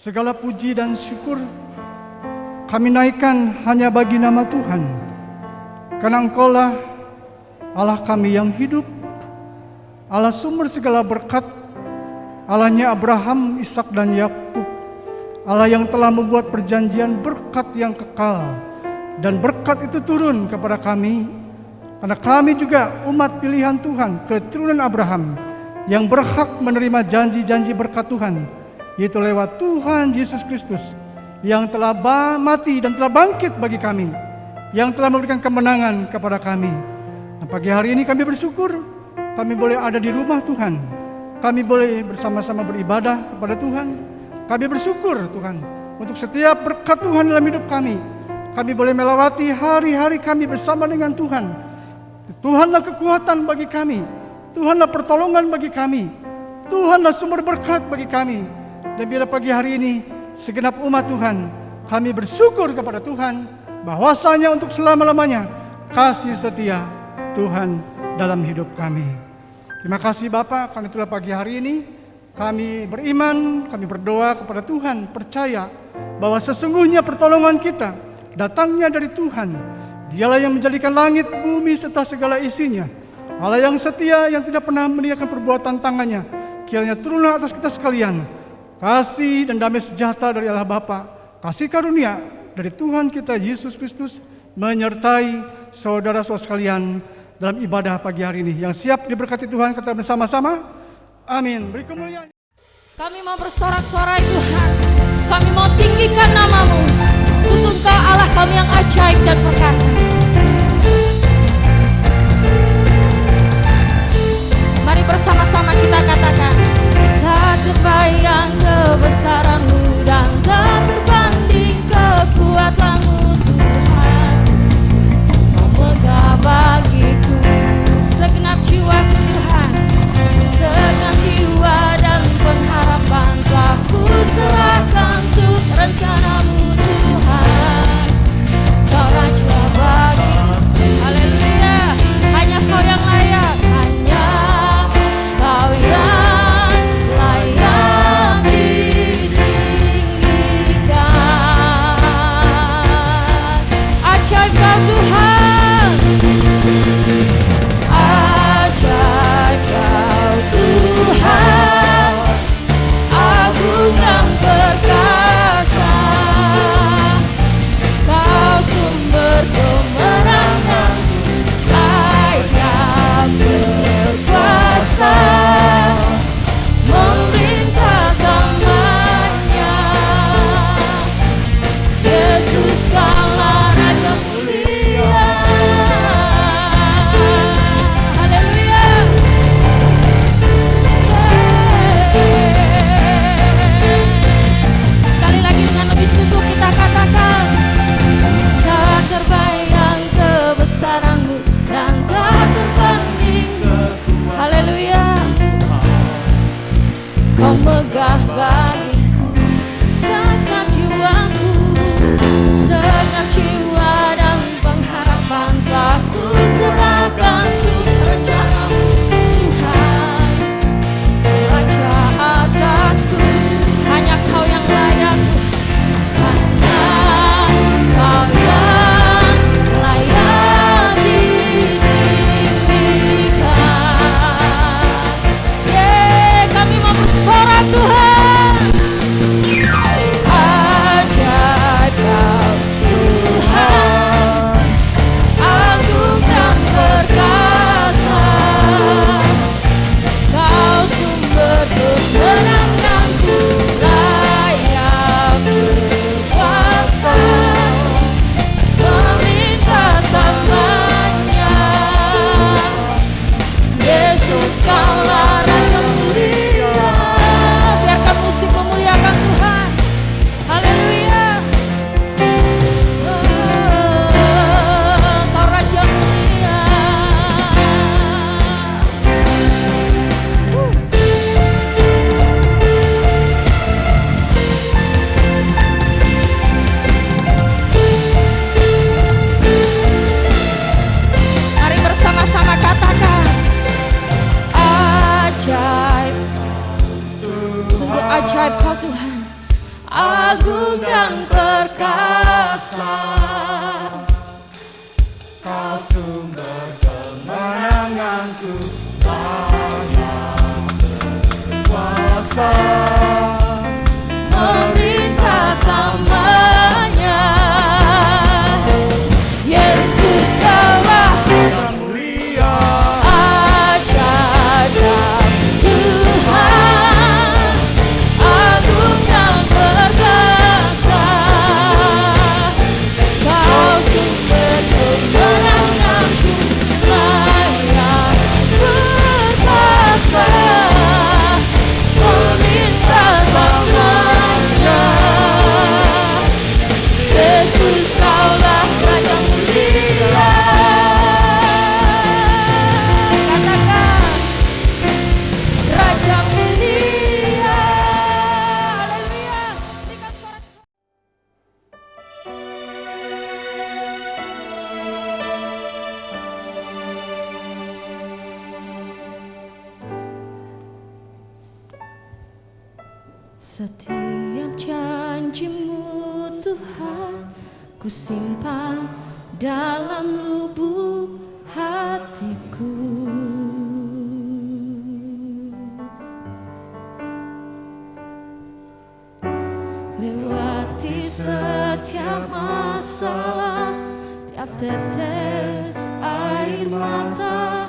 Segala puji dan syukur kami naikkan hanya bagi nama Tuhan, karena Engkaulah Allah kami yang hidup, Allah sumber segala berkat, Allahnya Abraham, Ishak dan Yakub, Allah yang telah membuat perjanjian berkat yang kekal, dan berkat itu turun kepada kami, karena kami juga umat pilihan Tuhan, keturunan Abraham, yang berhak menerima janji-janji berkat Tuhan, yaitu lewat Tuhan Yesus Kristus, yang telah mati dan telah bangkit bagi kami, yang telah memberikan kemenangan kepada kami. Dan pagi hari ini kami bersyukur, kami boleh ada di rumah Tuhan, kami boleh bersama-sama beribadah kepada Tuhan. Kami bersyukur Tuhan untuk setiap berkat Tuhan dalam hidup kami. Kami boleh melewati hari-hari kami bersama dengan Tuhan. Tuhanlah kekuatan bagi kami, Tuhanlah pertolongan bagi kami, Tuhanlah sumber berkat bagi kami. Dan bila pagi hari ini segenap umat Tuhan, kami bersyukur kepada Tuhan bahwasanya untuk selama-lamanya kasih setia Tuhan dalam hidup kami. Terima kasih Bapa, karena itulah pagi hari ini kami beriman, kami berdoa kepada Tuhan, percaya bahwa sesungguhnya pertolongan kita datangnya dari Tuhan. Dialah yang menjadikan langit, bumi serta segala isinya. Allah yang setia, yang tidak pernah meninggalkan perbuatan tangannya. Kiranya turunlah atas kita sekalian kasih dan damai sejahtera dari Allah Bapa, kasih karunia dari Tuhan kita Yesus Kristus menyertai saudara-saudara sekalian dalam ibadah pagi hari ini. Yang siap diberkati Tuhan, kita bersama-sama. Amin. Beri kemuliaan. Kami mau bersorak-sorai Tuhan, kami mau tinggikan nama-Mu. Sungguh Engkau Allah kami yang ajaib dan perkasa. Mari bersama-sama kita katakan, tak terbayang kebesaran-Mu dan tak terbanding kekuatan-Mu Tuhan. Kau megah bagiku segenap jiwaku Tuhan, segenap jiwa dan pengharapan telah ku serahkan untuk rencana-Mu Tuhan. Kau Raja tanganku banyak berkuasa memerintah selamanya. Yesus kaulah yang mulia, ajaib Tuhan, agung dan perkasa. Kau sumber kemenanganku, layak perkasa, pemerintah selamanya. Yesus kaulah Raja mulia. Katakan, Raja mulia. Haleluya. Berikan sorak. Setiap janji-Mu Tuhan, ku simpan dalam lubuk hatiku. Lewati setiap masalah, tiap tetes air mata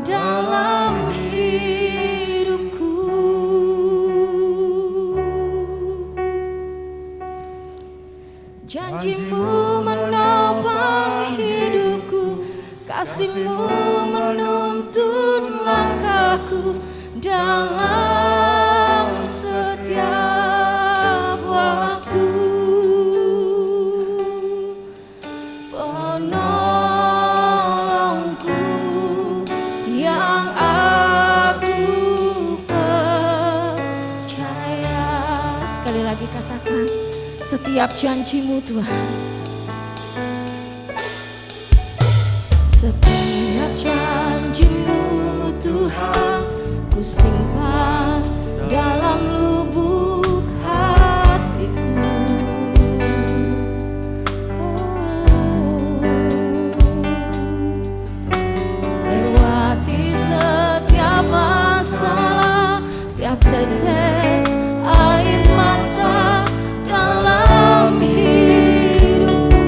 dalam hidupku. Janji-Mu menopang hidupku, kasih-Mu menuntun langkahku dalam setiap waktu. Penolongku yang aku percaya. Sekali lagi katakan, setiap janji-Mu Tuhan, setiap janji-Mu Tuhan, ku simpan dalam lubuk hatiku. Lewati setiap masalah, tiap tetes air mata dalam hidupku.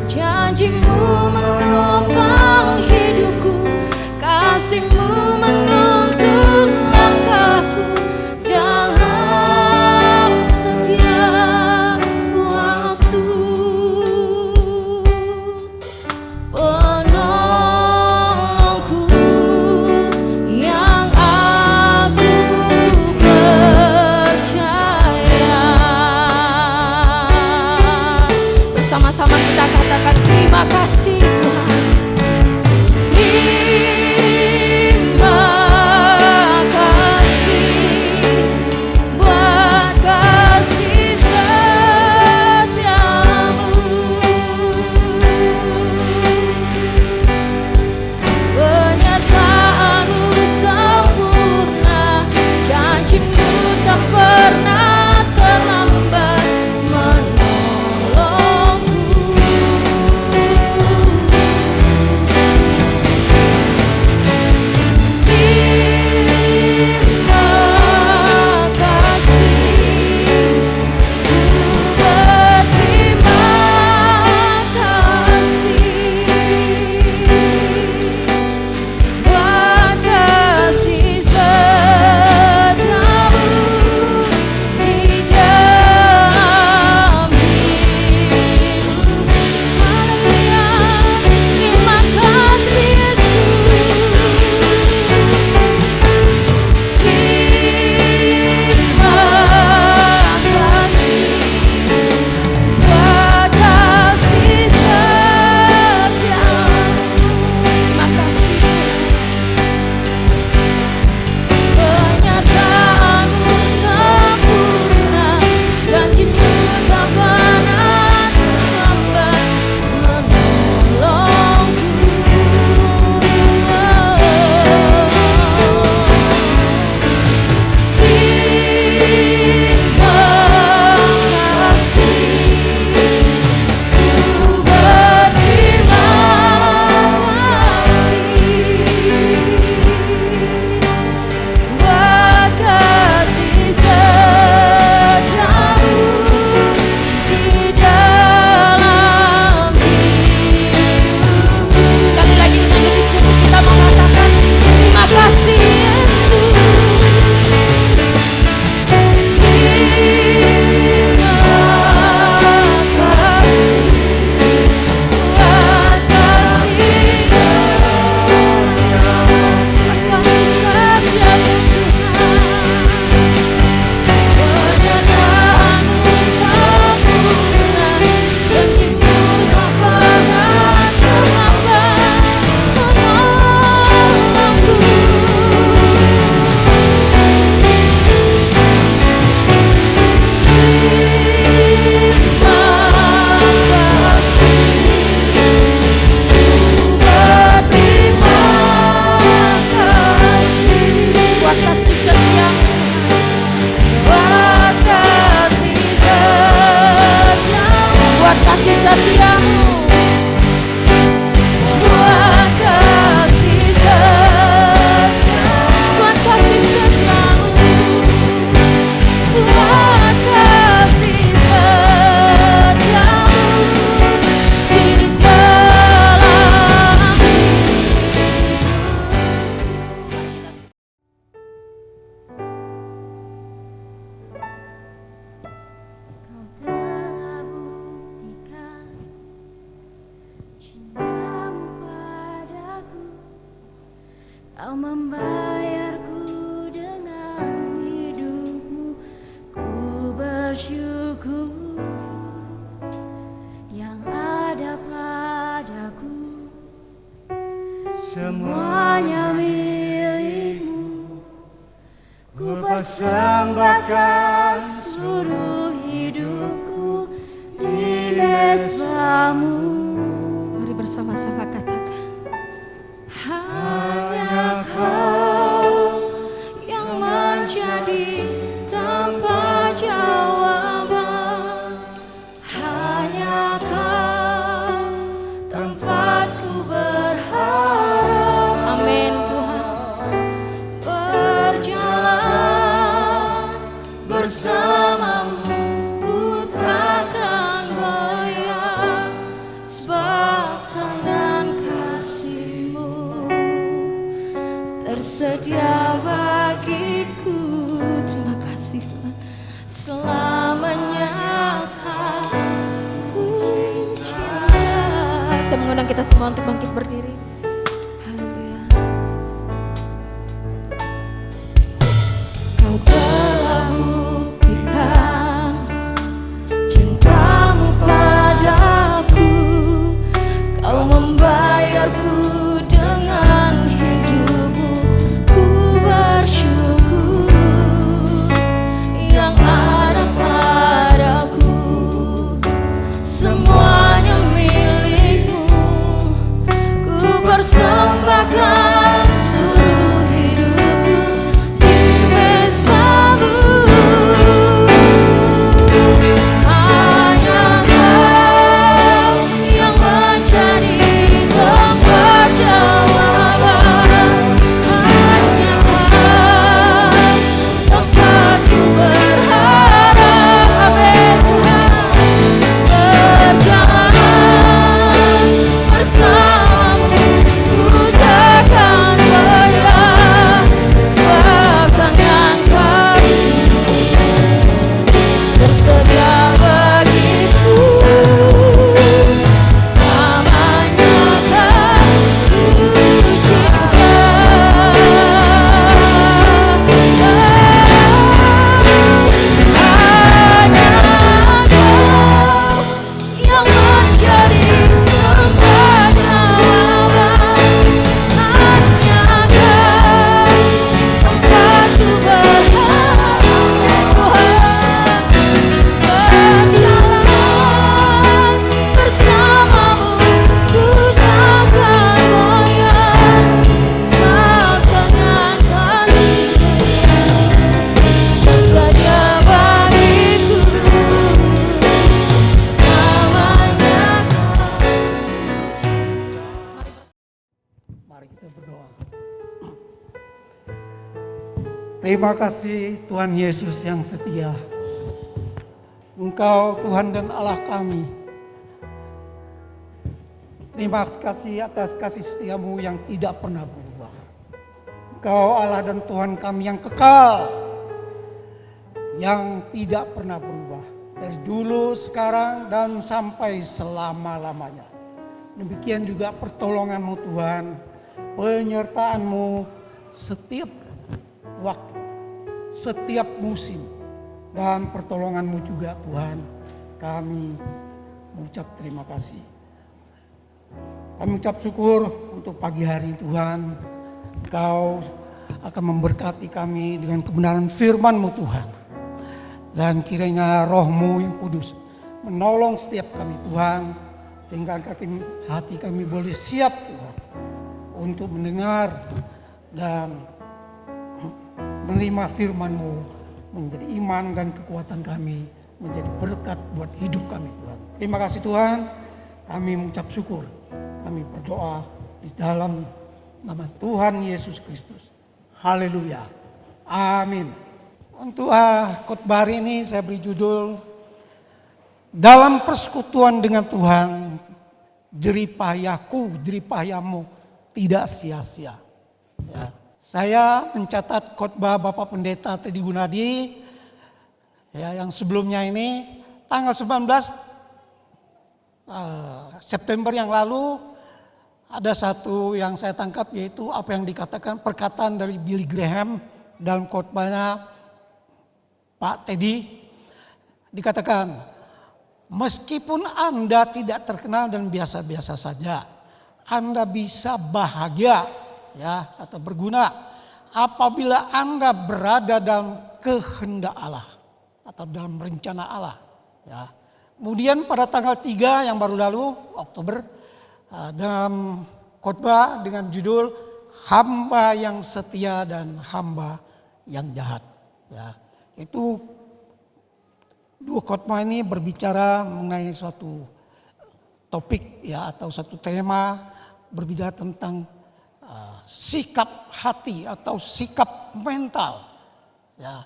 Janji-Mu menopang hidupku, kasih-Mu menuntun langkahku dalam setiap waktu. Penolongku yang aku percaya. Bersama-sama kita katakan terima kasih Tuhan. Terima kasih buat kasih setiamu. Penyertaan-Mu sempurna, janji-Mu tak pernah terlambat menolongku. Cintamu padaku, kau membayarku dengan hidupmu. Ku bersyukur yang ada padaku, semuanya milikmu. Ku persembahkan seluruh hidupku di mesbamu. Mari bersama-sama katakan, Hanya Kau yang menjadi tanpa jawaban. Hanya Kau tempatku berharap. Amin Tuhan. Berjalan bersamamu, ku takkan goyah, sebab tangan kasih-Mu tersedia bagiku. Terima kasih Tuhan, selamanya ku cinta. Saya mengundang kita semua untuk bangkit berdiri. Haleluya. Kau telah buktikan cintamu padaku, kau membayarku dengan hidupmu. Ku bersyukur yang ada padaku, semuanya milikmu. Ku persembahkan seluruh hidupku di mesbamu. Hanya Kau yang menjadi tempat jawaban. Hanya Kau tempatku berharap. Amin Tuhan. Berjalan bersamamu, ku takkan goyah, sebab tangan kasih-Mu tersedia bagiku. Selamanya kan ku cinta. Hanya Kau yang menjadi tempat jawaban. Hanya Kau tempatku berharap. Berjalan bersamamu, ku takkan goyah, sebab tangan kasih-Mu tersedia bagiku. Selamanya Mari kita berdoa. Terima kasih Tuhan Yesus yang setia. Engkau Tuhan dan Allah kami. Terima kasih atas kasih setiamu yang tidak pernah berubah. Engkau Allah dan Tuhan kami yang kekal, yang tidak pernah berubah. Dari dulu, sekarang, dan sampai selama-lamanya. Demikian juga pertolongan-Mu Tuhan, penyertaan-Mu setiap waktu, setiap musim, dan pertolongan-Mu juga Tuhan. Kami mengucap terima kasih. Kami mengucap syukur untuk pagi hari Tuhan. Engkau akan memberkati kami dengan kebenaran firman-Mu Tuhan. Dan kiranya Roh-Mu yang kudus menolong setiap kami Tuhan, sehingga hati kami boleh siap Tuhan untuk mendengar dan menerima firman-Mu, menjadi iman dan kekuatan kami, menjadi berkat buat hidup kami Tuhan. Terima kasih Tuhan, kami mengucap syukur, kami berdoa di dalam nama Tuhan Yesus Kristus. Haleluya, amin. Untuk khotbah hari ini saya beri judul Dalam Persekutuan dengan Tuhan, jeripayahku, jeripayahmu tidak sia-sia. Ya. Saya mencatat khotbah Bapak Pendeta Teddy Gunadi ya, yang sebelumnya ini tanggal 19 September yang lalu ada satu yang saya tangkap, yaitu apa yang dikatakan perkataan dari Billy Graham dalam khotbahnya Pak Teddy. Dikatakan, meskipun Anda tidak terkenal dan biasa-biasa saja, Anda bisa bahagia ya atau berguna apabila Anda berada dalam kehendak Allah atau dalam rencana Allah ya. Kemudian pada tanggal 3 yang baru lalu Oktober, dalam khotbah dengan judul hamba yang setia dan hamba yang jahat ya. Itu dua khotbah ini berbicara mengenai suatu topik ya atau satu tema, berbicara tentang sikap hati atau sikap mental ya.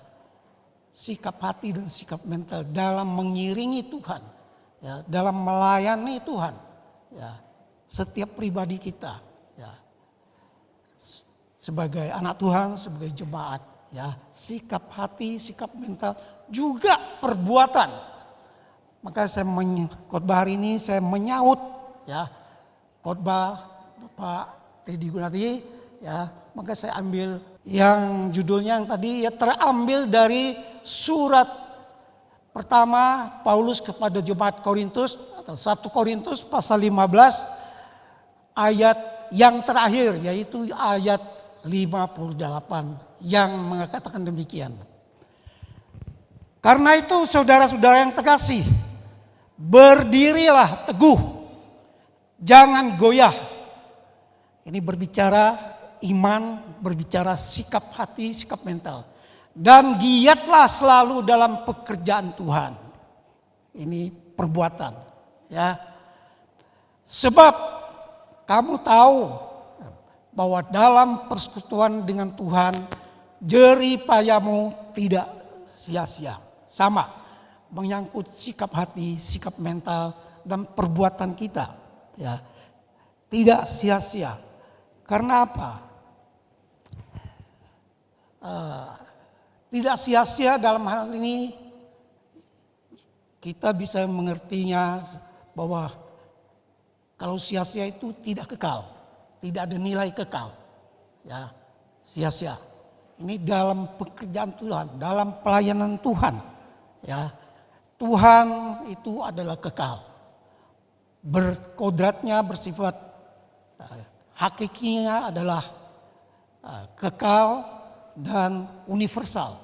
Sikap hati dan sikap mental dalam mengiringi Tuhan ya, dalam melayani Tuhan ya. Setiap pribadi kita ya, sebagai anak Tuhan, sebagai jemaat ya, sikap hati, sikap mental juga perbuatan. Maka saya khotbah hari ini saya menyaut ya khotbah Bapak Teddy Gunardi ya. Maka saya ambil yang judulnya yang tadi ya, terambil dari surat pertama Paulus kepada jemaat Korintus atau 1 Korintus pasal 15 ayat yang terakhir, yaitu ayat 58 yang mengatakan demikian. Karena itu saudara-saudara yang terkasih, berdirilah teguh, jangan goyah. Ini berbicara iman, berbicara sikap hati, sikap mental. Dan giatlah selalu dalam pekerjaan Tuhan. Ini perbuatan ya. Sebab kamu tahu bahwa dalam persekutuan dengan Tuhan jerih payamu tidak sia-sia. Sama menyangkut sikap hati, sikap mental dan perbuatan kita ya. Tidak sia-sia. Karena apa? Tidak sia-sia dalam hal ini kita bisa mengertinya bahwa kalau sia-sia itu tidak kekal, tidak ada nilai kekal, ya sia-sia. Ini dalam pekerjaan Tuhan, dalam pelayanan Tuhan, ya Tuhan itu adalah kekal, berkodratnya bersifat hakikinya adalah kekal dan universal.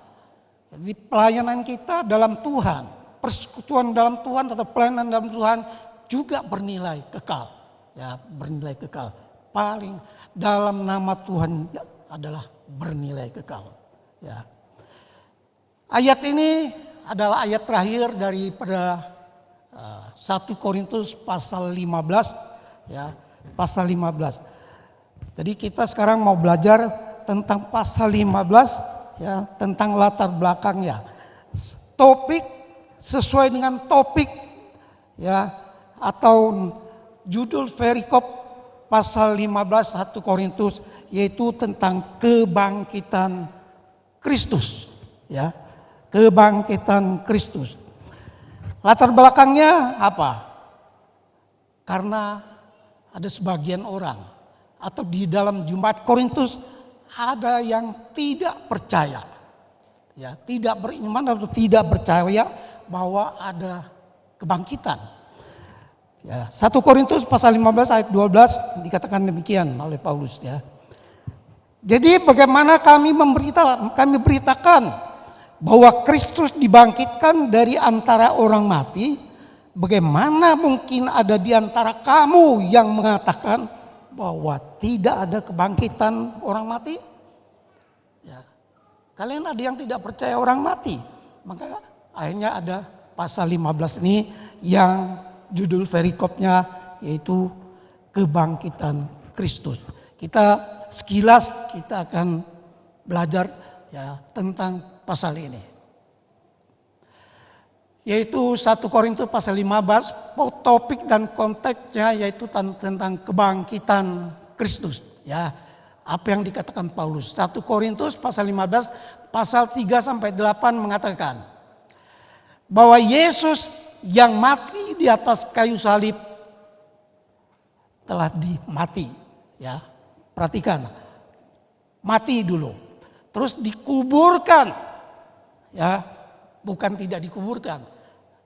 Jadi pelayanan kita dalam Tuhan, persekutuan dalam Tuhan atau pelayanan dalam Tuhan juga bernilai kekal, ya bernilai kekal. Paling dalam nama Tuhan adalah bernilai kekal. Ya. Ayat ini adalah ayat terakhir daripada 1 Korintus pasal 15, ya pasal 15. Jadi kita sekarang mau belajar tentang pasal 15, ya tentang latar belakangnya. Topik sesuai dengan topik, ya. Atau judul perikop pasal 15 1 Korintus, yaitu tentang kebangkitan Kristus, ya. Kebangkitan Kristus. Latar belakangnya apa? Karena ada sebagian orang atau di dalam jemaat Korintus ada yang tidak percaya, ya, tidak beriman atau tidak percaya bahwa ada kebangkitan. Ya, 1 Korintus pasal 15 ayat 12 dikatakan demikian oleh Paulus, ya. Jadi bagaimana kami beritakan bahwa Kristus dibangkitkan dari antara orang mati, bagaimana mungkin ada di antara kamu yang mengatakan bahwa tidak ada kebangkitan orang mati? Ya. Kalian ada yang tidak percaya orang mati. Maka akhirnya ada pasal 15 ini yang judul perikopnya yaitu kebangkitan Kristus. Kita sekilas kita akan belajar ya tentang pasal ini. Yaitu 1 Korintus pasal 15, topik dan konteksnya yaitu tentang kebangkitan Kristus, ya. Apa yang dikatakan Paulus. 1 Korintus pasal 15 pasal 3 sampai 8 mengatakan bahwa Yesus yang mati di atas kayu salib telah dimati. Ya, perhatikan, mati dulu, terus dikuburkan. Ya, bukan tidak dikuburkan,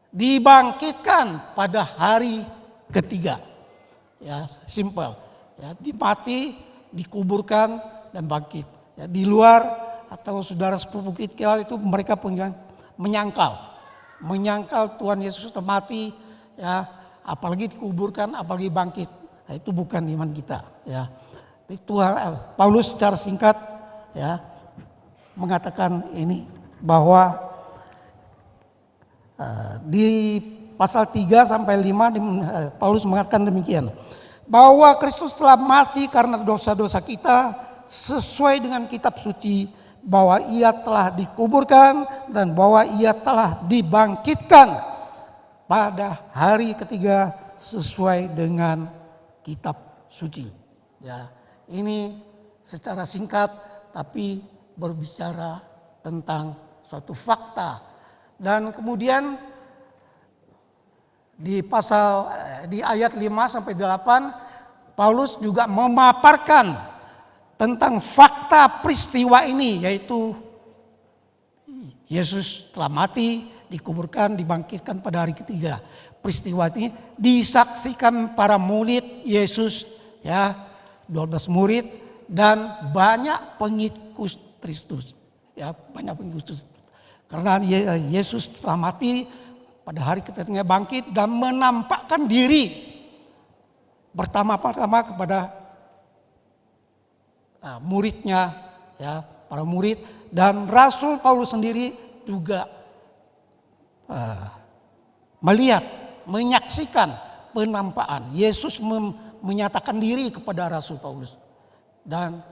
dibangkitkan pada hari ketiga. Ya, simple. Ya, dimati, dikuburkan dan bangkit. Ya, di luar atau saudara sepupu kita itu mereka menyangkal Tuhan Yesus sudah mati, ya, apalagi dikuburkan, apalagi bangkit. Nah, itu bukan iman kita. Ya, Paulus secara singkat ya mengatakan ini bahwa di pasal 3 sampai 5 Paulus mengatakan demikian, bahwa Kristus telah mati karena dosa-dosa kita sesuai dengan kitab suci, bahwa ia telah dikuburkan dan bahwa ia telah dibangkitkan pada hari ketiga sesuai dengan kitab suci. Ya, ini secara singkat tapi berbicara tentang suatu fakta. Dan kemudian di ayat 5 sampai 8 Paulus juga memaparkan tentang fakta peristiwa ini, yaitu Yesus telah mati, dikuburkan, dibangkitkan pada hari ketiga. Peristiwa ini disaksikan para murid Yesus, ya, 12 murid dan banyak pengikut Kristus. Ya, banyak pengikut Kristus. Karena Yesus telah mati, pada hari ketiga bangkit dan menampakkan diri pertama-tama kepada muridnya, ya, para murid, dan Rasul Paulus sendiri juga melihat, menyaksikan penampakan Yesus menyatakan diri kepada Rasul Paulus, dan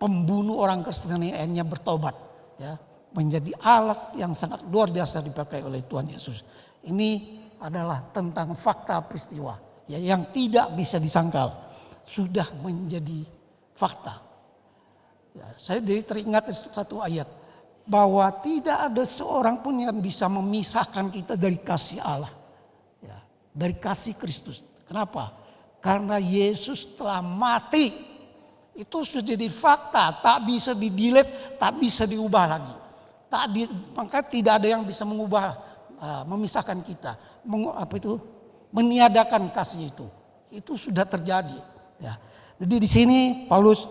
pembunuh orang Kristen akhirnya bertobat, ya, menjadi alat yang sangat luar biasa dipakai oleh Tuhan Yesus. Ini adalah tentang fakta peristiwa, ya, yang tidak bisa disangkal, sudah menjadi fakta. Ya, saya jadi teringat satu ayat bahwa tidak ada seorang pun yang bisa memisahkan kita dari kasih Allah, ya, dari kasih Kristus. Kenapa? Karena Yesus telah mati. Itu sudah jadi fakta, tak bisa di-delete, tak bisa diubah lagi. Maka tidak ada yang bisa mengubah, memisahkan kita, meniadakan kasih itu. Itu sudah terjadi. Ya. Jadi di sini Paulus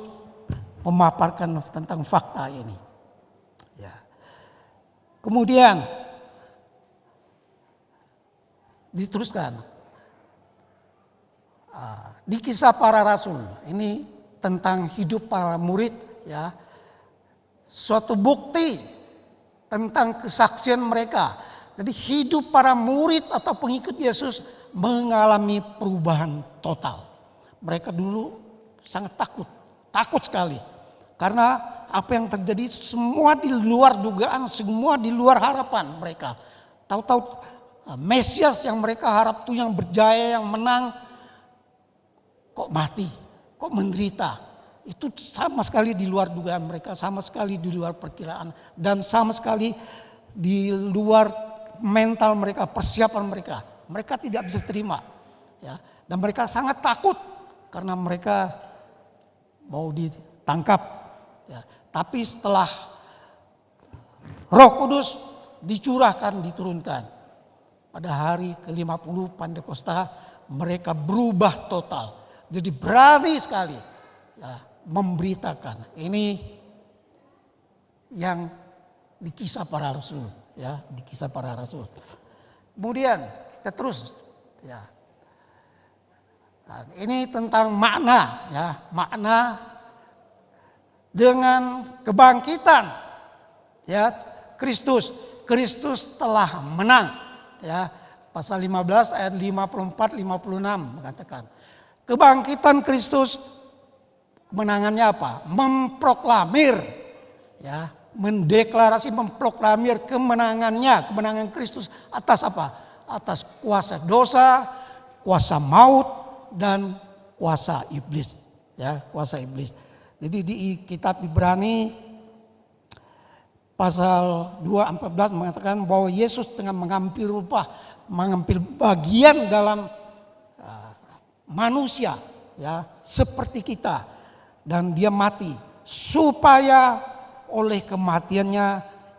memaparkan tentang fakta ini. Ya. Kemudian diteruskan di Kisah Para Rasul, ini tentang hidup para murid, ya, suatu bukti tentang kesaksian mereka. Jadi hidup para murid atau pengikut Yesus mengalami perubahan total. Mereka dulu sangat takut sekali. Karena apa yang terjadi semua di luar dugaan, semua di luar harapan mereka. Tahu-tahu Mesias yang mereka harap tuh yang berjaya, yang menang, kok mati, kok menderita. Itu sama sekali di luar dugaan mereka, sama sekali di luar perkiraan, dan sama sekali di luar mental mereka, persiapan mereka. Mereka tidak bisa terima, ya, dan mereka sangat takut karena mereka mau ditangkap. Ya. Tapi setelah Roh Kudus diturunkan pada hari ke-50 Pentakosta, mereka berubah total. Jadi berani sekali, ya, memberitakan. Ini yang di Kisah Para Rasul, ya, di Kisah Para Rasul. Kemudian kita terus, ya. Nah, ini tentang makna, ya, makna dengan kebangkitan, ya, Kristus telah menang, ya. Pasal 15 ayat 54-56 mengatakan kebangkitan Kristus. Kemenangannya apa? Memproklamir, ya, memproklamir kemenangan Kristus atas apa? Atas kuasa dosa, kuasa maut, dan kuasa iblis, ya, kuasa iblis. Jadi di kitab Ibrani pasal 2:14 mengatakan bahwa Yesus dengan mengambil bagian dalam manusia. ya, seperti kita, dan dia mati supaya oleh kematiannya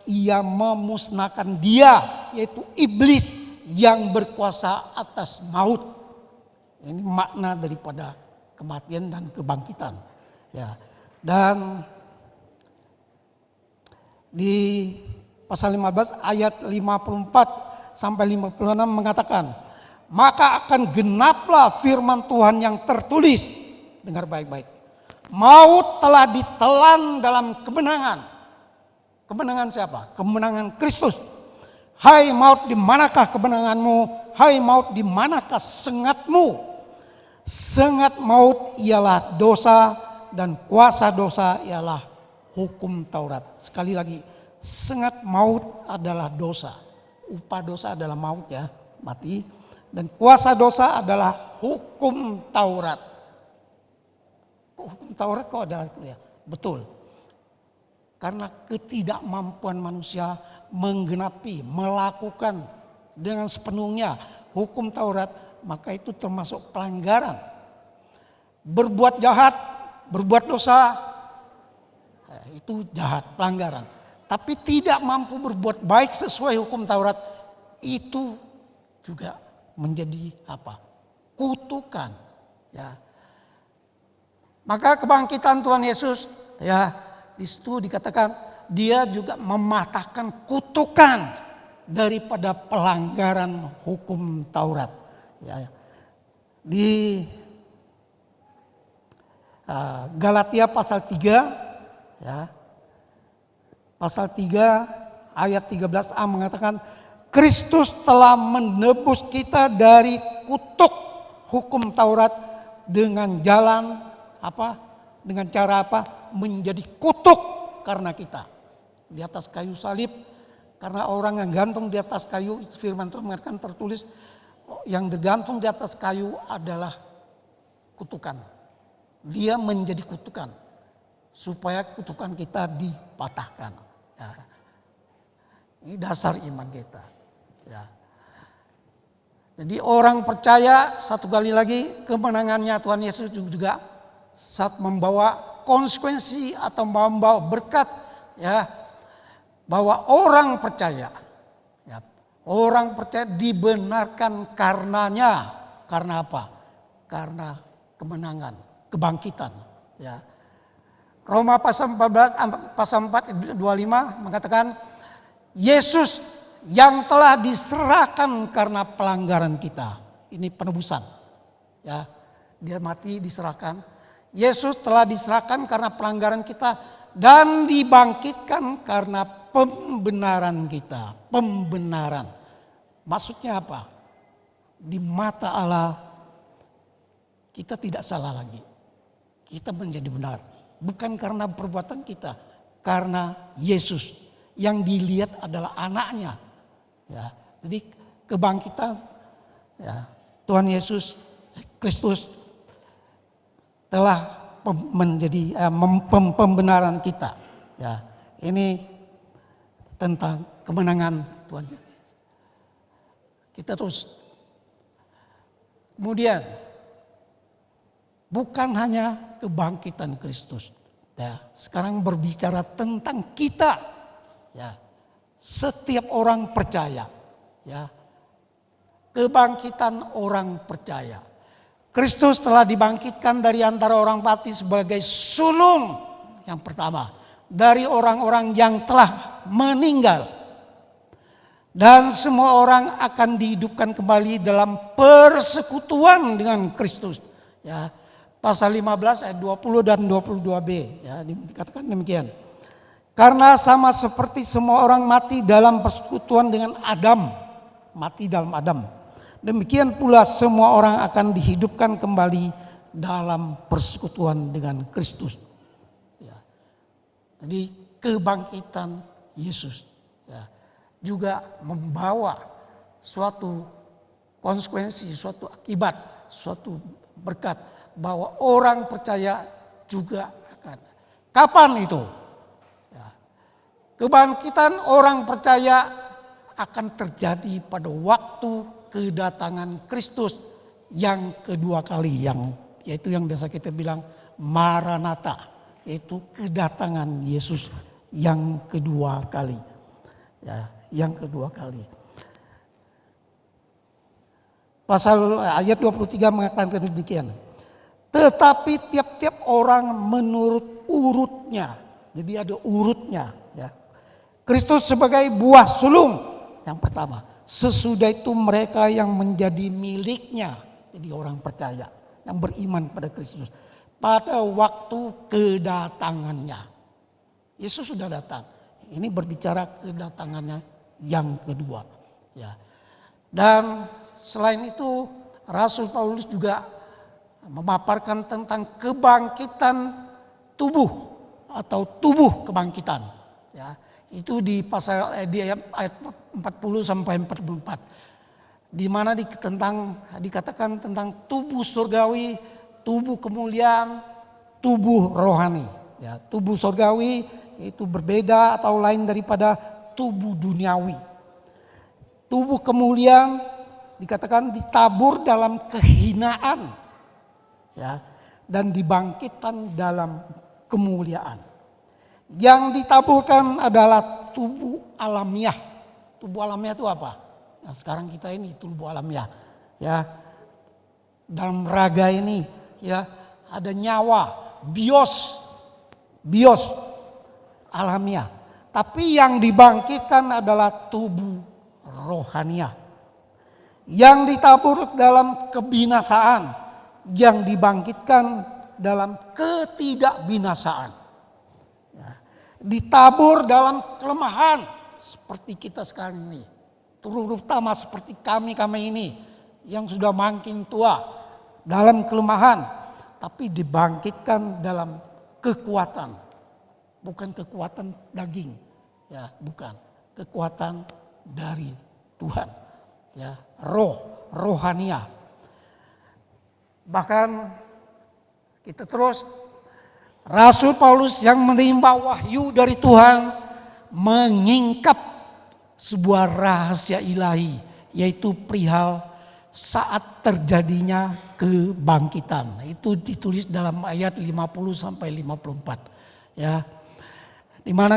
ia memusnahkan dia, yaitu iblis yang berkuasa atas maut. Ini makna daripada kematian dan kebangkitan. Ya. Dan di pasal 15 ayat 54 sampai 56 mengatakan, maka akan genaplah firman Tuhan yang tertulis. Dengar baik-baik. Maut telah ditelan dalam kemenangan. Kemenangan siapa? Kemenangan Kristus. Hai maut, di manakah kemenanganmu? Hai maut, di manakah sengatmu? Sengat maut ialah dosa, dan kuasa dosa ialah hukum Taurat. Sekali lagi, sengat maut adalah dosa. Upah dosa adalah maut, ya, mati. Dan kuasa dosa adalah hukum Taurat. Hukum Taurat kok ada, ya? Betul. Karena ketidakmampuan manusia menggenapi, melakukan dengan sepenuhnya hukum Taurat, maka itu termasuk pelanggaran. Berbuat jahat, berbuat dosa, itu jahat, pelanggaran. Tapi tidak mampu berbuat baik sesuai hukum Taurat, itu juga menjadi apa? Kutukan, ya. Maka kebangkitan Tuhan Yesus, ya, di situ dikatakan dia juga mematahkan kutukan daripada pelanggaran hukum Taurat. Ya. Di Galatia pasal 3, ya, pasal 3 ayat 13a mengatakan, Kristus telah menebus kita dari kutuk hukum Taurat dengan jalan apa? Dengan cara apa? Menjadi kutuk karena kita. Di atas kayu salib, karena orang yang gantung di atas kayu, firman Tuhan mengatakan tertulis, yang digantung di atas kayu adalah kutukan. Dia menjadi kutukan supaya kutukan kita dipatahkan. Ya. Ini dasar iman kita. Ya. Jadi orang percaya, satu kali lagi, kemenangannya Tuhan Yesus juga saat membawa konsekuensi atau membawa berkat, ya, bahwa orang percaya, ya, orang percaya dibenarkan karenanya. Karena apa? Karena kemenangan, kebangkitan, ya. Roma pasal 14 pasal 4 25 mengatakan Yesus yang telah diserahkan karena pelanggaran kita. Ini penebusan. Ya, dia mati diserahkan. Yesus telah diserahkan karena pelanggaran kita dan dibangkitkan karena pembenaran kita. Pembenaran. Maksudnya apa? Di mata Allah kita tidak salah lagi. Kita menjadi benar. Bukan karena perbuatan kita, karena Yesus yang dilihat adalah anaknya. Ya, jadi kebangkitan, ya, Tuhan Yesus Kristus telah menjadi pembenaran kita. Ya, ini tentang kemenangan Tuhan. Kita terus. Kemudian bukan hanya kebangkitan Kristus. Ya, sekarang berbicara tentang kita. Ya, setiap orang percaya. Ya, kebangkitan orang percaya. Kristus telah dibangkitkan dari antara orang mati sebagai sulung yang pertama dari orang-orang yang telah meninggal. Dan semua orang akan dihidupkan kembali dalam persekutuan dengan Kristus. Ya, pasal 15 ayat 20 dan 22b, ya, dikatakan demikian. Karena sama seperti semua orang mati dalam persekutuan dengan Adam, mati dalam Adam, demikian pula semua orang akan dihidupkan kembali dalam persekutuan dengan Kristus. Ya. Jadi kebangkitan Yesus, ya, juga membawa suatu konsekuensi, suatu akibat, suatu berkat bahwa orang percaya juga akan. Kapan itu? Ya. Kebangkitan orang percaya akan terjadi pada waktu kedatangan Kristus yang kedua kali, yang yaitu yang biasa kita bilang Maranatha, yaitu kedatangan Yesus yang kedua kali. Ya, yang kedua kali. Pasal ayat 23 mengatakan demikian. Tetapi tiap-tiap orang menurut urutnya. Jadi ada urutnya. Ya. Kristus sebagai buah sulung yang pertama. Sesudah itu mereka yang menjadi miliknya. Jadi orang percaya yang beriman pada Kristus. Pada waktu kedatangannya. Yesus sudah datang. Ini berbicara kedatangannya yang kedua. Ya. Dan selain itu Rasul Paulus juga memaparkan tentang kebangkitan tubuh atau tubuh kebangkitan. Ya, itu di pasal di ayat 40 sampai 44. Di mana dikatakan tentang tubuh surgawi, tubuh kemuliaan, tubuh rohani. Ya, tubuh surgawi itu berbeda atau lain daripada tubuh duniawi. Tubuh kemuliaan dikatakan ditabur dalam kehinaan, ya, dan dibangkitkan dalam kemuliaan. Yang ditaburkan adalah tubuh alamiah. Tubuh alamiah itu apa? Nah, sekarang kita ini tubuh alamiah, ya. Dalam raga ini, ya, ada nyawa, bios alamiah. Tapi yang dibangkitkan adalah tubuh rohaniah. Yang ditabur dalam kebinasaan, yang dibangkitkan dalam ketidakbinasaan. Ya. Ditabur dalam kelemahan seperti kita sekarang ini. Terutama seperti kami ini yang sudah makin tua dalam kelemahan. Tapi dibangkitkan dalam kekuatan. Bukan kekuatan daging. Ya, bukan. Kekuatan dari Tuhan. Ya, rohania. Bahkan kita terus Rasul Paulus yang menerima wahyu dari Tuhan mengingkap sebuah rahasia ilahi, yaitu perihal saat terjadinya kebangkitan. Itu ditulis dalam ayat 50 sampai 54. Ya. Di mana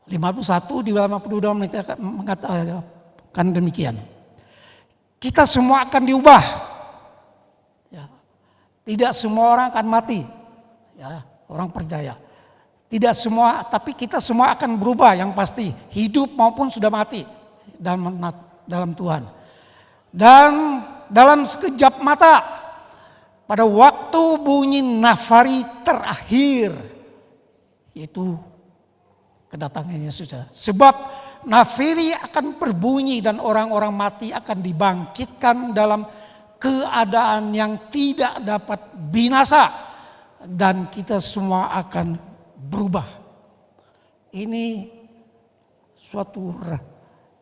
51 di dalam 52 mengatakan demikian. Kita semua akan diubah. Ya. Tidak semua orang akan mati. Ya, orang percaya. Tidak semua, tapi kita semua akan berubah yang pasti. Hidup maupun sudah mati dalam Tuhan. Dan dalam sekejap mata, pada waktu bunyi nafari terakhir, yaitu kedatangan Yesus. Sebab nafiri akan berbunyi dan orang-orang mati akan dibangkitkan dalam keadaan yang tidak dapat binasa. Dan kita semua akan berubah. Ini suatu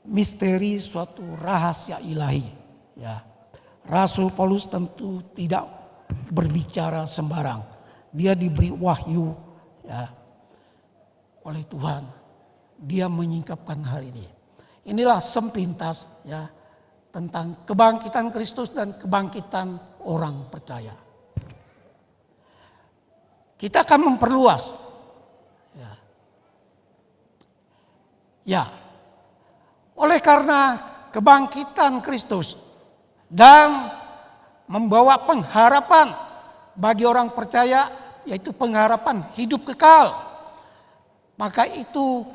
misteri, suatu rahasia ilahi. Ya. Rasul Paulus tentu tidak berbicara sembarang. Dia diberi wahyu, ya, oleh Tuhan. Dia menyingkapkan hal ini. Inilah sepintas, ya, tentang kebangkitan Kristus dan kebangkitan orang percaya. Kita akan memperluas. Ya. Oleh karena kebangkitan Kristus dan membawa pengharapan bagi orang percaya, yaitu pengharapan hidup kekal. Maka itu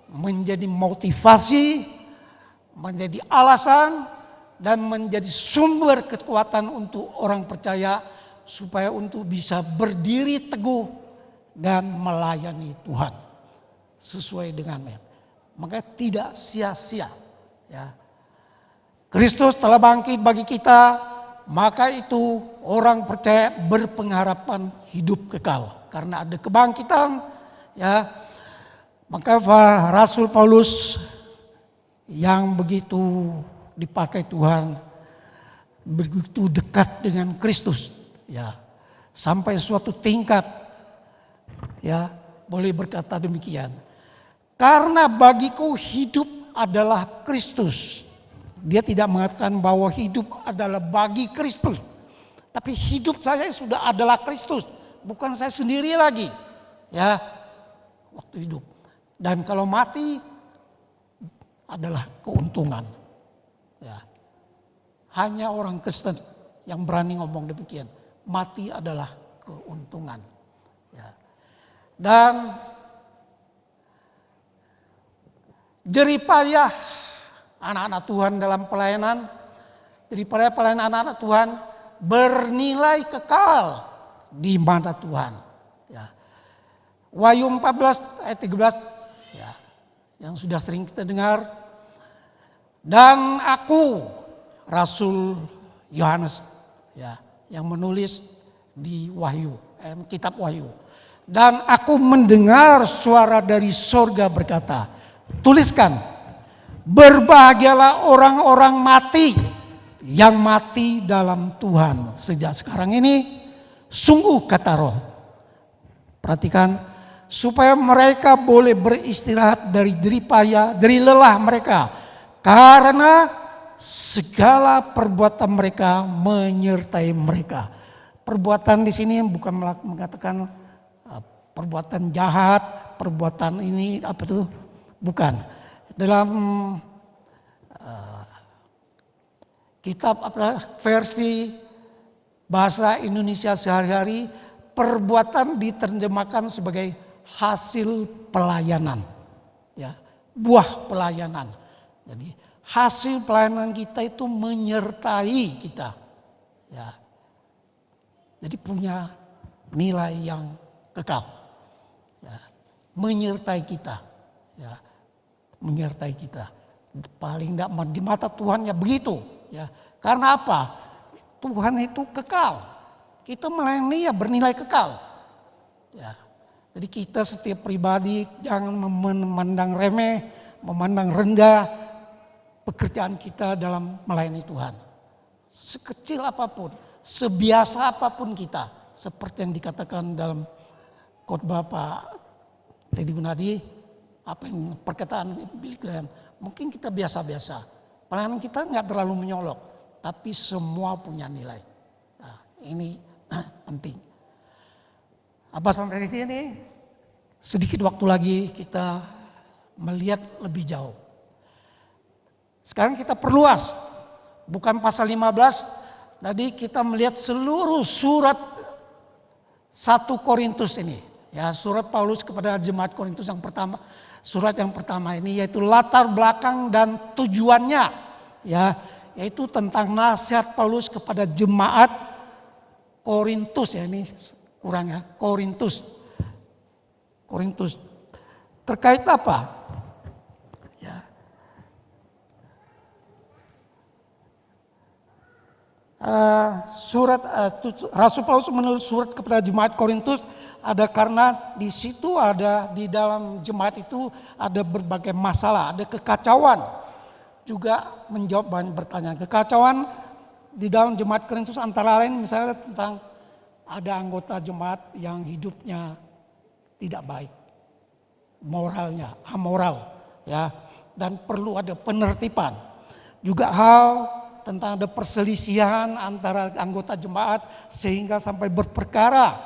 menjadi motivasi, menjadi alasan, dan menjadi sumber kekuatan untuk orang percaya supaya untuk bisa berdiri teguh dan melayani Tuhan sesuai dengannya. Maka tidak sia-sia. Ya. Kristus telah bangkit bagi kita, maka itu orang percaya berpengharapan hidup kekal. Karena ada kebangkitan, ya, maka Rasul Paulus yang begitu dipakai Tuhan, begitu dekat dengan Kristus, ya, sampai suatu tingkat, ya, boleh berkata demikian. Karena bagiku hidup adalah Kristus. Dia tidak mengatakan bahwa hidup adalah bagi Kristus. Tapi hidup saya sudah adalah Kristus, bukan saya sendiri lagi. Ya, waktu hidup. Dan kalau mati adalah keuntungan. Ya. Hanya orang Kristen yang berani ngomong demikian. Mati adalah keuntungan. Ya. Dan jeripayah anak-anak Tuhan dalam pelayanan, jeripayah pelayanan anak-anak Tuhan bernilai kekal di mata Tuhan. Ya. Wahyu 14 ayat 13 ya, yang sudah sering kita dengar. Dan aku Rasul Yohanes ya, yang menulis di Wahyu, kitab Wahyu. Dan aku mendengar suara dari sorga berkata, tuliskan, berbahagialah orang-orang mati yang mati dalam Tuhan sejak sekarang ini. Sungguh kata Roh, perhatikan, supaya mereka boleh beristirahat dari jeripaya, dari lelah mereka, karena segala perbuatan mereka menyertai mereka. Perbuatan di sini bukan mengatakan perbuatan jahat, perbuatan ini apa itu, bukan. Dalam kitab versi bahasa Indonesia sehari-hari, perbuatan diterjemahkan sebagai hasil pelayanan, ya, buah pelayanan. Jadi hasil pelayanan kita itu menyertai kita, ya. Jadi punya nilai yang kekal, ya. Menyertai kita, ya, menyertai kita. Paling tidak di mata Tuhan ya begitu, ya. Karena apa? Tuhan itu kekal. Kita melayani ya bernilai kekal. Ya. Jadi kita setiap pribadi jangan memandang remeh, memandang rendah pekerjaan kita dalam melayani Tuhan. Sekecil apapun, sebiasa apapun kita. Seperti yang dikatakan dalam khotbah Pak Teddy Gunadi, apa yang perkataan Billy Graham. Mungkin kita biasa-biasa. Pelayanan kita nggak terlalu menyolok. Tapi semua punya nilai. Nah, ini penting. Apa sampai di sini? Sedikit waktu lagi kita melihat lebih jauh. Sekarang kita perluas. Bukan pasal 15. Tadi kita melihat seluruh surat 1 Korintus ini. Ya, surat Paulus kepada jemaat Korintus yang pertama. Surat yang pertama ini yaitu latar belakang dan tujuannya. Ya, yaitu tentang nasihat Paulus kepada jemaat Korintus, ya, ini kurang ya, Korintus. Terkait apa? Ya. Rasul Paulus menulis surat kepada jemaat Korintus ada karena di situ ada, di dalam jemaat itu ada berbagai masalah, ada kekacauan. Juga menjawab banyak pertanyaan. Kekacauan di dalam jemaat Korintus antara lain misalnya tentang ada anggota jemaat yang hidupnya tidak baik, moralnya amoral, ya, dan perlu ada penertiban. Juga hal tentang ada perselisihan antara anggota jemaat sehingga sampai berperkara,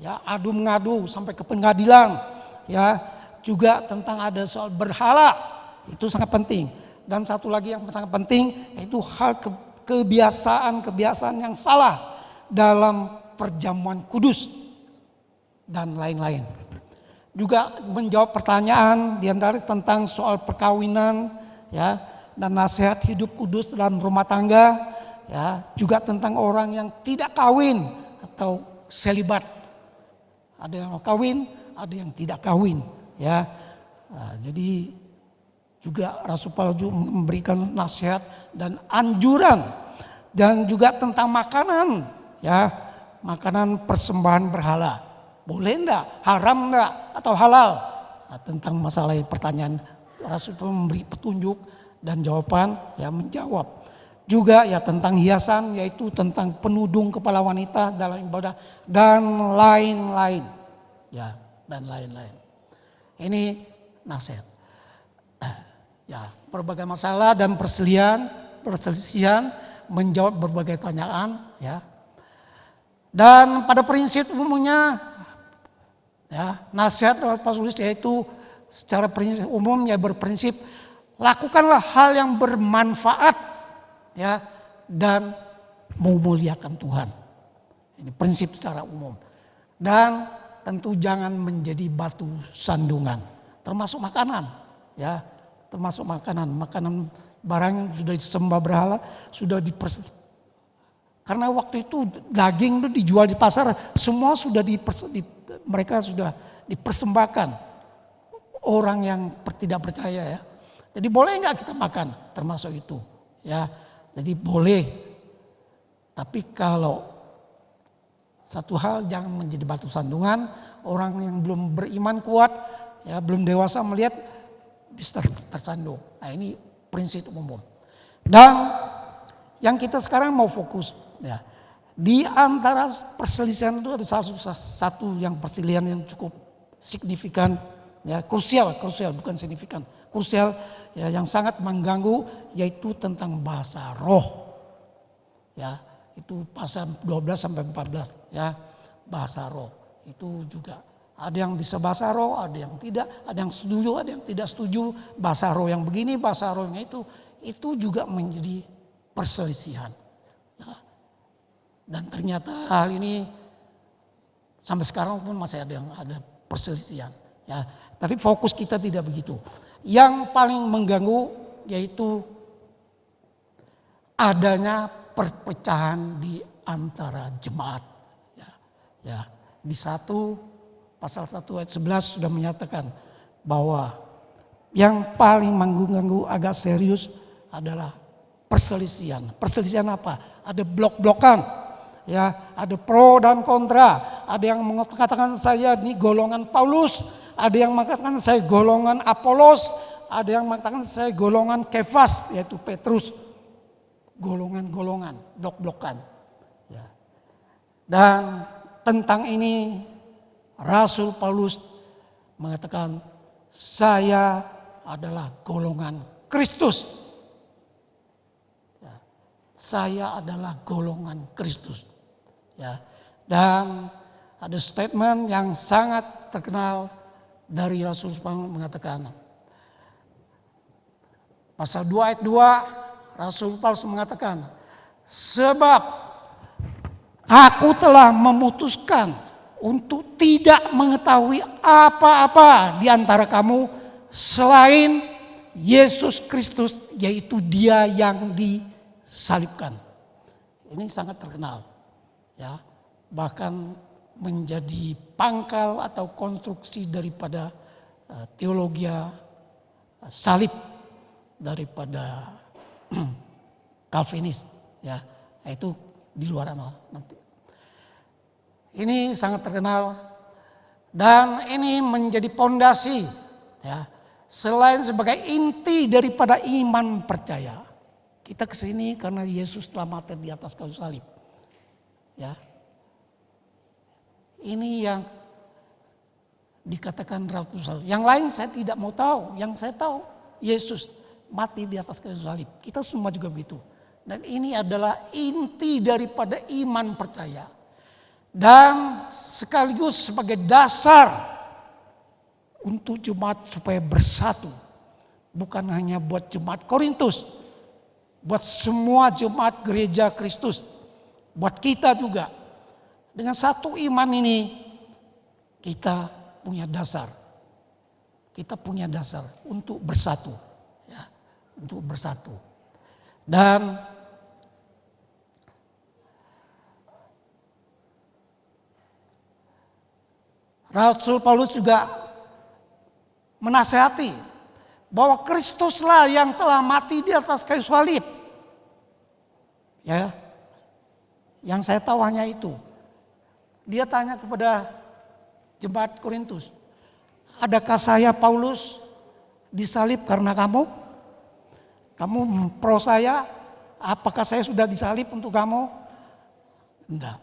ya, adu mengadu sampai ke pengadilan, ya. Juga tentang ada soal berhala, itu sangat penting. Dan satu lagi yang sangat penting yaitu hal kebiasaan yang salah dalam perjamuan kudus dan lain-lain. Juga menjawab pertanyaan diantara tentang soal perkawinan, ya, dan nasihat hidup kudus dalam rumah tangga, ya, juga tentang orang yang tidak kawin atau selibat. Ada yang kawin, ada yang tidak kawin, ya. Nah, jadi juga Rasul Paulus memberikan nasihat dan anjuran dan juga tentang makanan, ya, makanan persembahan berhala. Boleh enggak, haram enggak, atau halal? Nah, tentang masalah pertanyaan Rasul Paulus memberi petunjuk dan jawaban, ya, menjawab. Juga ya tentang hiasan, yaitu tentang penudung kepala wanita dalam ibadah dan lain-lain, ya, dan lain-lain. Ini nasihat. Ya, berbagai masalah dan perselisihan, menjawab berbagai pertanyaan, ya. Dan pada prinsip umumnya, ya, nasihat Paulus yaitu secara prinsip umum ya berprinsip lakukanlah hal yang bermanfaat, ya, dan memuliakan Tuhan. Ini prinsip secara umum. Dan tentu jangan menjadi batu sandungan, termasuk makanan, ya, termasuk makanan barang yang sudah disembah berhala sudah karena waktu itu daging itu dijual di pasar, semua sudah mereka sudah dipersembahkan orang yang tidak percaya, ya. Jadi boleh nggak kita makan termasuk itu, ya. Jadi boleh. Tapi kalau satu hal jangan menjadi batu sandungan, orang yang belum beriman kuat, ya, belum dewasa melihat bisa tersandung. Nah, ini prinsip umum. Dan yang kita sekarang mau fokus, ya, di antara perselisihan itu ada satu yang perselisihan yang cukup signifikan, ya, krusial bukan signifikan, krusial, ya, yang sangat mengganggu, yaitu tentang bahasa roh, ya, itu pasal 12 sampai 14, ya, bahasa roh itu juga ada yang bisa bahasa roh, ada yang tidak, ada yang setuju, ada yang tidak setuju bahasa roh yang begini, bahasa roh yang itu juga menjadi perselisihan. Dan ternyata hal ini sampai sekarang pun masih ada perselisihan. Ya, tapi fokus kita tidak begitu. Yang paling mengganggu yaitu adanya perpecahan di antara jemaat. Ya, di pasal 1 ayat 11 sudah menyatakan bahwa yang paling mengganggu agak serius adalah perselisihan. Perselisihan apa? Ada blok-blokan, ya, ada pro dan kontra. Ada yang mengatakan saya ini golongan Paulus, ada yang mengatakan saya golongan Apolos, ada yang mengatakan saya golongan Kefas, yaitu Petrus. Golongan-golongan, blok-blokan. Ya. Dan tentang ini Rasul Paulus mengatakan saya adalah golongan Kristus. Ya. Saya adalah golongan Kristus. Ya. Dan ada statement yang sangat terkenal dari Rasul Paulus mengatakan, pasal 2 ayat 2, Rasul Paulus mengatakan, sebab aku telah memutuskan untuk tidak mengetahui apa-apa di antara kamu selain Yesus Kristus, yaitu Dia yang disalibkan. Ini sangat terkenal, ya, bahkan menjadi pangkal atau konstruksi daripada teologi salib daripada Calvinis, ya, itu di luar nanti. Ini sangat terkenal dan ini menjadi pondasi, ya, selain sebagai inti daripada iman percaya. Kita kesini karena Yesus telah mati di atas kayu salib, ya. Ini yang dikatakan Rasul. Yang lain saya tidak mau tahu. Yang saya tahu Yesus mati di atas kayu salib. Kita semua juga begitu. Dan ini adalah inti daripada iman percaya. Dan sekaligus sebagai dasar untuk jemaat supaya bersatu. Bukan hanya buat jemaat Korintus. Buat semua jemaat gereja Kristus. Buat kita juga. Dengan satu iman ini kita punya dasar. Kita punya dasar untuk bersatu. Ya, untuk bersatu. Dan Rasul Paulus juga menasihati bahwa Kristuslah yang telah mati di atas kayu salib. Ya, yang saya tahu hanya itu. Dia tanya kepada jemaat Korintus, adakah saya Paulus disalib karena kamu? Kamu pro saya? Apakah saya sudah disalib untuk kamu? Enggak.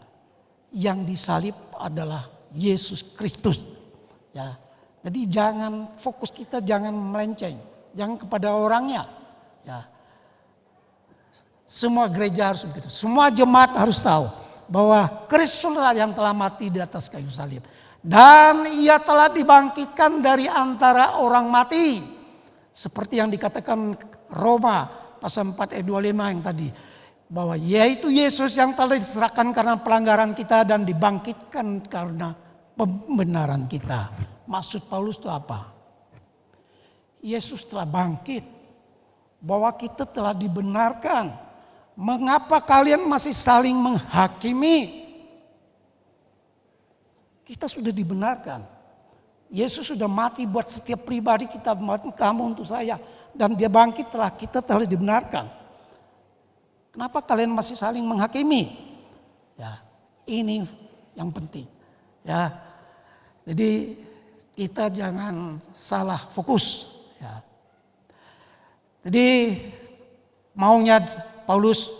Yang disalib adalah Yesus Kristus. Ya. Jadi jangan fokus kita jangan melenceng, jangan kepada orangnya. Ya. Semua gereja harus begitu, semua jemaat harus tahu bahwa Kristuslah yang telah mati di atas kayu salib. Dan ia telah dibangkitkan dari antara orang mati. Seperti yang dikatakan Roma pasal 4 ayat 25 yang tadi. Bahwa yaitu Yesus yang telah diserahkan karena pelanggaran kita dan dibangkitkan karena pembenaran kita. Maksud Paulus itu apa? Yesus telah bangkit. Bahwa kita telah dibenarkan. Mengapa kalian masih saling menghakimi? Kita sudah dibenarkan. Yesus sudah mati buat setiap pribadi kita, buat kamu, untuk saya. Dan dia bangkit kita telah dibenarkan. Kenapa kalian masih saling menghakimi? Ya, ini yang penting. Ya, jadi kita jangan salah fokus. Ya. Jadi maunya Paulus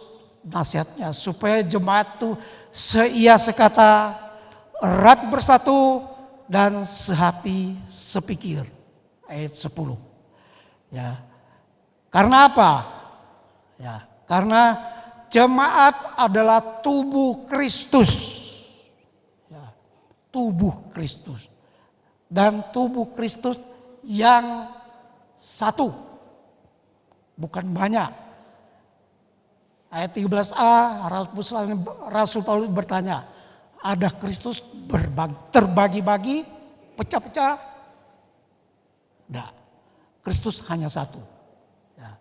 nasihatnya supaya jemaat itu seia sekata, erat bersatu dan sehati sepikir. Ayat 10. Ya. Karena apa? Ya, karena jemaat adalah tubuh Kristus. Ya, tubuh Kristus. Dan tubuh Kristus yang satu. Bukan banyak. Ayat 13a, Rasul Paulus bertanya, ada Kristus terbagi-bagi, pecah-pecah? Tidak, Kristus hanya satu. Ya.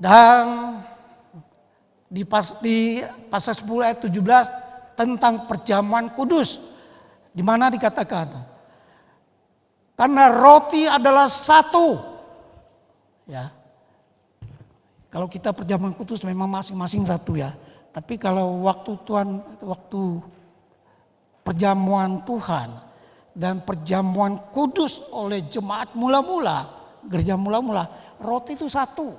Dan di pasal 10 ayat 17 tentang perjamuan kudus, di mana dikatakan, karena roti adalah satu. Ya. Kalau kita perjamuan kudus memang masing-masing satu ya. Tapi kalau waktu perjamuan Tuhan dan perjamuan kudus oleh jemaat mula-mula, gereja mula-mula, roti itu satu.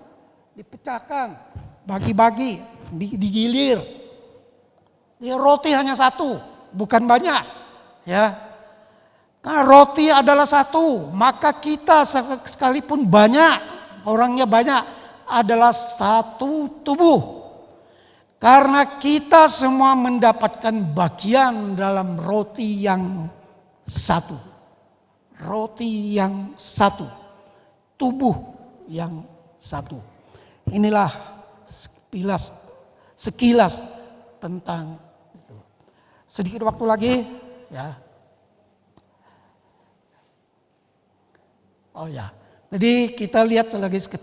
Dipecahkan, bagi-bagi, digilir. Ya, roti hanya satu, bukan banyak. Ya. Karena roti adalah satu, maka kita sekalipun banyak, orangnya banyak, adalah satu tubuh. Karena kita semua mendapatkan bagian dalam roti yang satu. Roti yang satu. Tubuh yang satu. Inilah sekilas tentang itu. Sedikit waktu lagi ya. Oh ya. Jadi kita lihat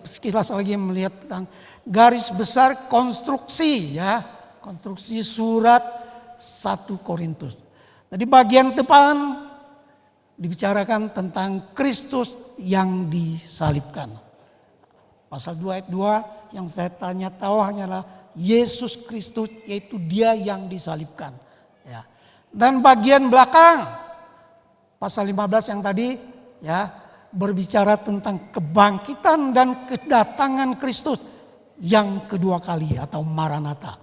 sekilas lagi melihat tentang garis besar konstruksi ya. Konstruksi surat 1 Korintus. Jadi bagian depan dibicarakan tentang Kristus yang disalibkan. Pasal 2 ayat 2 yang saya tanya tahu hanyalah Yesus Kristus, yaitu dia yang disalibkan. Ya. Dan bagian belakang pasal 15 yang tadi ya, berbicara tentang kebangkitan dan kedatangan Kristus yang kedua kali atau Maranatha.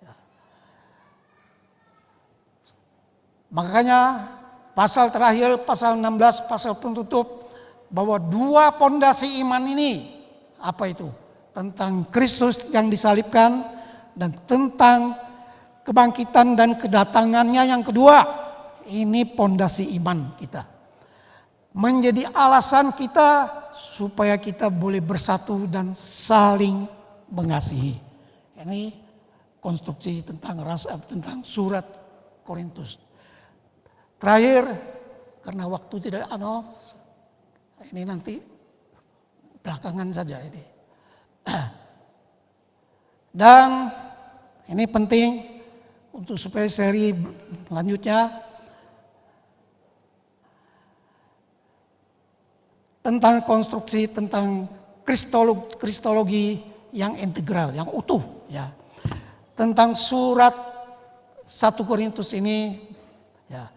Ya. Makanya pasal terakhir, pasal 16, pasal penutup, bahwa dua pondasi iman ini, apa itu? Tentang Kristus yang disalibkan dan tentang kebangkitan dan kedatangannya yang kedua. Ini pondasi iman kita. Menjadi alasan kita supaya kita boleh bersatu dan saling mengasihi. Ini konstruksi tentang surat Korintus. Terakhir, karena waktu tidak ini nanti belakangan saja ini. Dan ini penting untuk supaya seri selanjutnya tentang konstruksi, tentang kristologi yang integral, yang utuh. Ya. Tentang surat 1 Korintus ini, ya.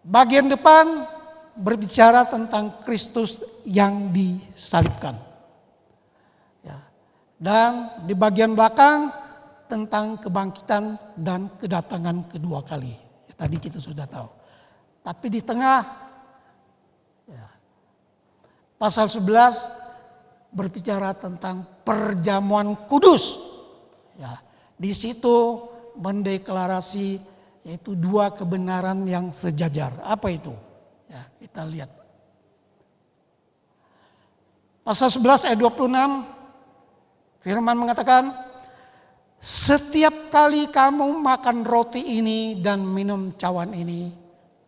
Bagian depan berbicara tentang Kristus yang disalibkan. Ya. Dan di bagian belakang tentang kebangkitan dan kedatangan kedua kali. Ya, tadi kita sudah tahu. Tapi di tengah, pasal 11 berbicara tentang perjamuan kudus. Ya, di situ mendeklarasi yaitu dua kebenaran yang sejajar. Apa itu? Ya, kita lihat. Pasal 11 ayat 26, firman mengatakan, setiap kali kamu makan roti ini dan minum cawan ini,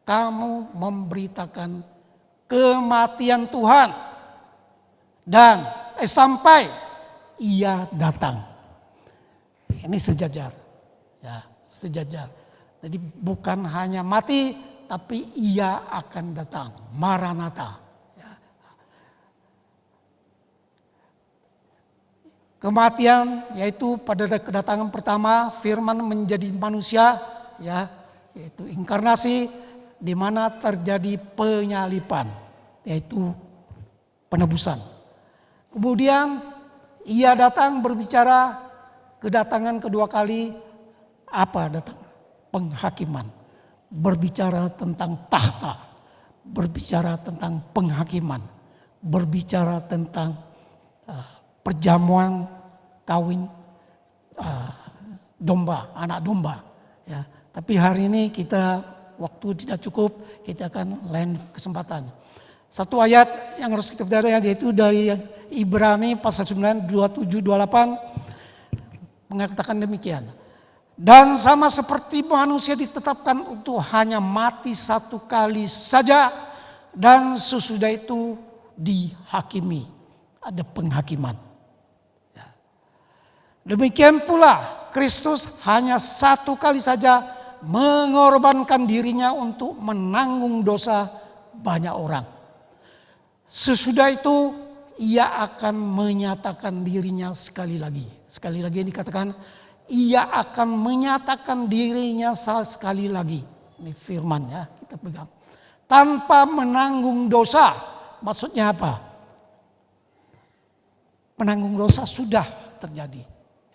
kamu memberitakan kematian Tuhan dan sampai Ia datang. Ini sejajar, ya, sejajar. Jadi bukan hanya mati, tapi Ia akan datang. Maranatha. Kematian yaitu pada kedatangan pertama firman menjadi manusia, ya, yaitu inkarnasi, di mana terjadi penyalipan, yaitu penebusan. Kemudian Ia datang berbicara, kedatangan kedua kali apa datang? Penghakiman. Berbicara tentang tahta, berbicara tentang penghakiman, berbicara tentang perjamuan kawin domba, anak domba. Ya, tapi hari ini kita waktu tidak cukup, kita akan lain kesempatan. Satu ayat yang harus kita pelajari yaitu dari Ibrani pasal 9, 27, 28 mengatakan demikian. Dan sama seperti manusia ditetapkan untuk hanya mati satu kali saja dan sesudah itu dihakimi. Ada penghakiman. Demikian pula Kristus hanya satu kali saja mengorbankan dirinya untuk menanggung dosa banyak orang. Sesudah itu Ia akan menyatakan dirinya sekali lagi. Sekali lagi dikatakan Ia akan menyatakan dirinya sekali lagi. Ini firman ya, kita pegang. Tanpa menanggung dosa. Maksudnya apa? Menanggung dosa sudah terjadi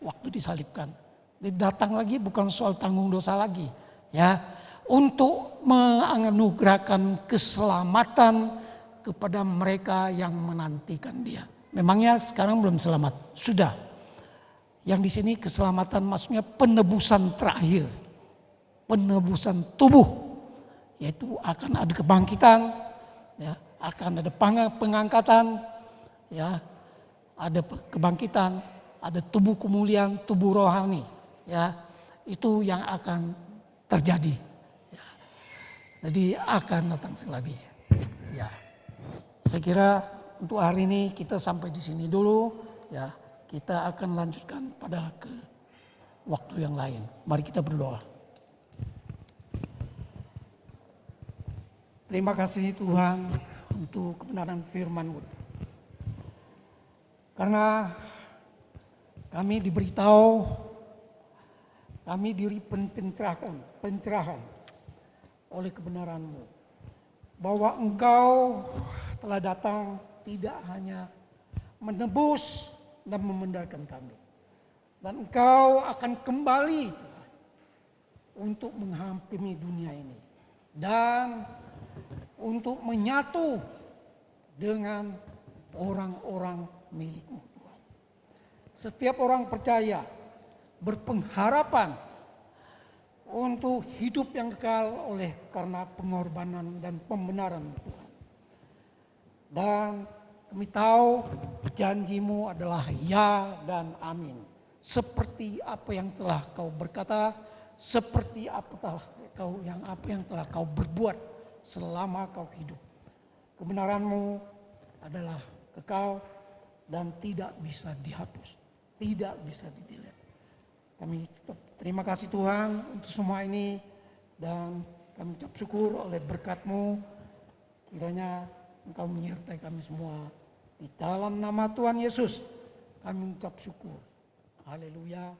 waktu disalibkan. Dia datang lagi bukan soal tanggung dosa lagi, ya, untuk menganugerahkan keselamatan kepada mereka yang menantikan Dia. Memangnya sekarang belum selamat, sudah. Yang di sini keselamatan maksudnya penebusan terakhir, penebusan tubuh, yaitu akan ada kebangkitan, ya, akan ada pengangkatan, ya, ada kebangkitan, ada tubuh kemuliaan, tubuh rohani, ya, itu yang akan terjadi. Ya. Jadi akan datang sekali lagi. Ya, saya kira untuk hari ini kita sampai di sini dulu, ya. Kita akan lanjutkan pada ke waktu yang lain. Mari kita berdoa. Terima kasih Tuhan untuk kebenaran firman-Mu. Karena kami diberitahu, kami diberi pencerahan oleh kebenaran-Mu. Bahwa Engkau telah datang tidak hanya menebus dan membenarkan kami. Dan Engkau akan kembali untuk menghampiri dunia ini. Dan untuk menyatu dengan orang-orang milik-Mu Tuhan. Setiap orang percaya berpengharapan untuk hidup yang kekal oleh karena pengorbanan dan pembenaran Tuhan. Dan kami tahu janji-Mu adalah ya dan amin. Seperti apa yang telah Kau berkata, seperti apa yang telah Kau berbuat selama Kau hidup. Kebenaran-Mu adalah kekal dan tidak bisa dihapus, tidak bisa didelete. Kami terima kasih Tuhan untuk semua ini dan kami ucap syukur oleh berkat-Mu. Kiranya Engkau menyertai kami semua. Di dalam nama Tuhan Yesus kami ucap syukur. Haleluya.